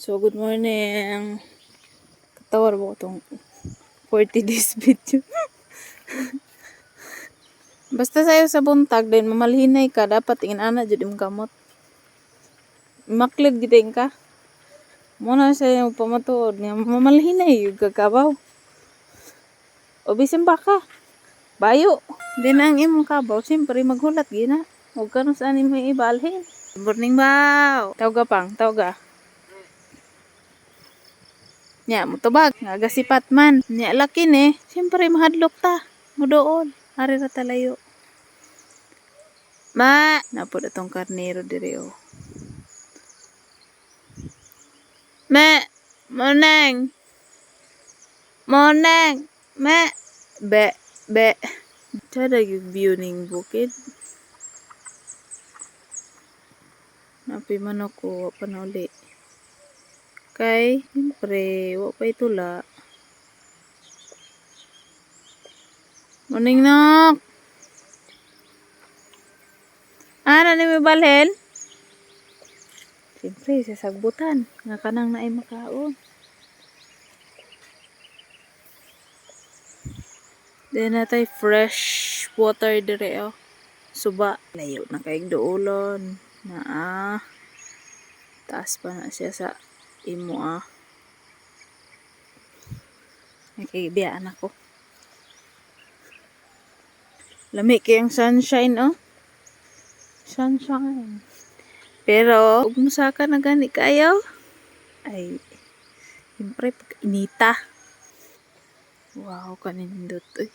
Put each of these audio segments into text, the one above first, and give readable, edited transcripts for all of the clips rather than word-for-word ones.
So, good morning. Katawar mo itong 40 days video. Basta sa'yo sa buntag, din mamalhinay ka, dapat tingin ana dyan yung kamot. Maklid giting ka. Muna sa'yo pamatuod niya, mamalhinay yung kakabaw. O bisin ba ka? Bayo. Din ang imong kabaw, siyempre maghulat gina. Huwag ka nung saan mo ibalhin. Good morning baw. Tawga pang, tawga. Nya, mutubag. Nga gasipat man. Nya, lakin siyempre mahadlok ta. Mudoon. Hari na talayo. Ma! Napod atong karnero diri o. Ma! Morning! Morning! Ma! Be! Be! Tada yung view ning bukid. Napi man ako, wapa na uli. Kay, siyempre, wapa itula. Morning, Nok! Ano ni may balhin? Siyempre, sasagbutan. Nga kanang naay makaon. Then natay fresh water dire oh. Suba. Layo na kayong doolon. Taas pa na siya sa imo Nakikibiyaan ako. Lami kayang sunshine oh. Sunshine. Pero, huwag mo saka na gani kayo. Ay, siyempre, inita. Wow, kanindot eh.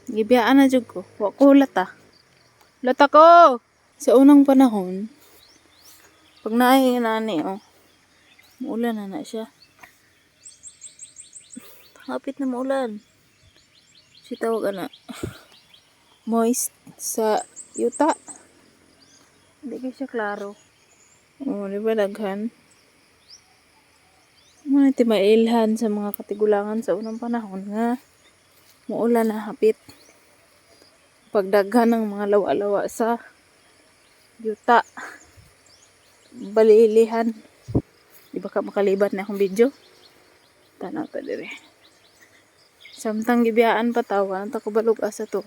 Gibiyaan na jud ko. Wa ko lata. Lata ko! Sa unang panahon, pag naay nani maulan na siya. Hapit na maulan. Si tawag moist sa yuta. Hindi kayo siya klaro. Di ba daghan? Iti mailhan sa mga katigulangan sa unang panahon nga maulan na hapit. Pagdaghan ng mga lawa-lawa sa yuta. Balilihan. Di ba ka makalibat na akong video? Tanaw ta dire. Samtang gibiyaan pa tawa, nanta ko balog asa to.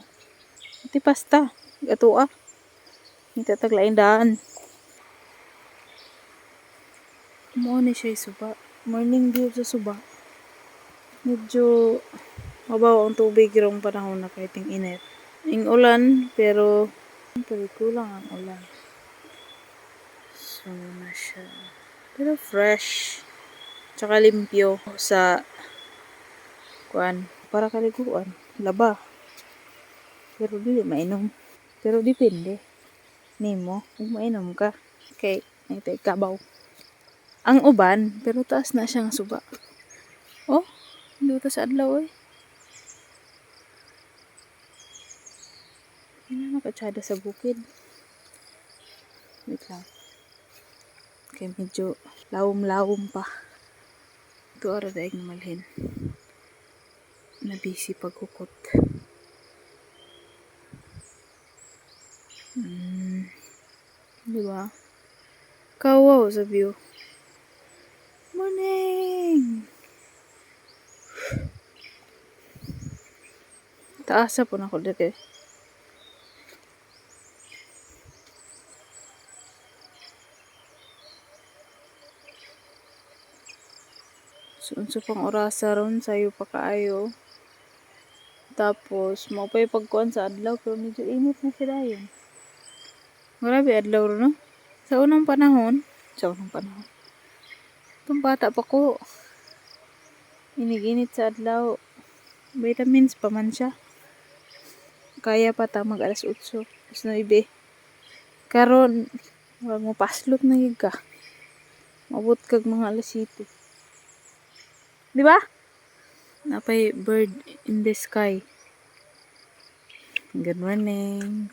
Iti pasta. Gatua. Iti taglain daan. Mo ni siya suba. Morning view sa suba. Medyo mabaw ang tubig irong panahon na kahit yung init. Yung ulan, pero kulang ang ulan. So na siya. Pero fresh. Tsaka limpyo sa kuan. Para kaliguan. Laba. Pero dili mainom. Pero depende. Nimo, kung mainom ka. Kay, ito kabaw. Ang uban, pero taas na siyang suba. Oh, hindi sa adlaw eh. Hindi na nakatsada sa bukid. Wait lang. Okay, medyo lawom-lawom pa. Ito ara daig na malhin. Nabisi paghukot. Diba? Kawaw sa view. Morning! Taasa po na ako dito. So pang orasa ron sayo pa kaayo. Tapos maupay pagkuan sa adlaw pero medyo init na siya dayon. Grabe adlaw ron no? Sa unang panahon. Itong bata pa ko. Inig-init sa adlaw. Vitamins pa man siya. Kaya pa ta mag alas 8. Alas 9. Karon wag mo paslot na yun ka. Mabot kag mga alas 7. Di ba? Napay bird in the sky. Good morning.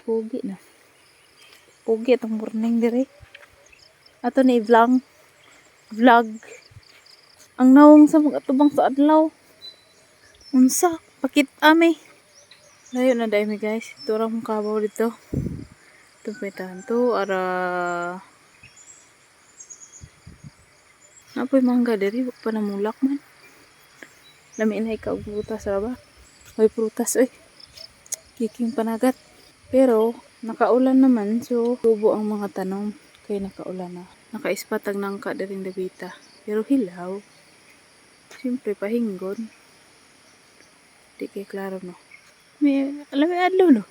Pugi na. Pugi itong morning dire. Ato ni vlog. Ang nawong sa mga atubang sa adlaw. Unsa? Pakit ame. Layo na dahil mi guys. Ito ra mong kabaw dito. Ito pitahan to. Ara... Napoy mangga diri. Wag pa namulak man. Lami na ikaw prutas ra ba? Hoy prutas oy. Kiking panagat. Pero nakaulan naman so tubo ang mga tanom. Kaya nakaulan na. Naka-ispatag nangka daring dabita. Pero hilaw. Siyempre pahinggon. Di kay klaro no. May alam mo adlaw no.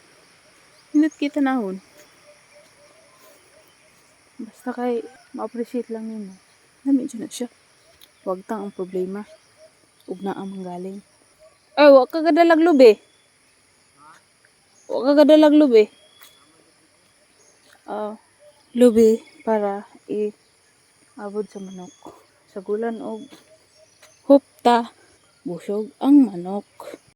Hindi kita naon. Basta kay ma-appreciate lang nimo. Lami dyan na siya. Huwag tang ang problema. Ug na ang manggaling. Ay, wa ka gadalag lubi. Wa ka gadalag lubi. Lubi para i-abot sa manok. Sa gulan og hupta, busog ang manok.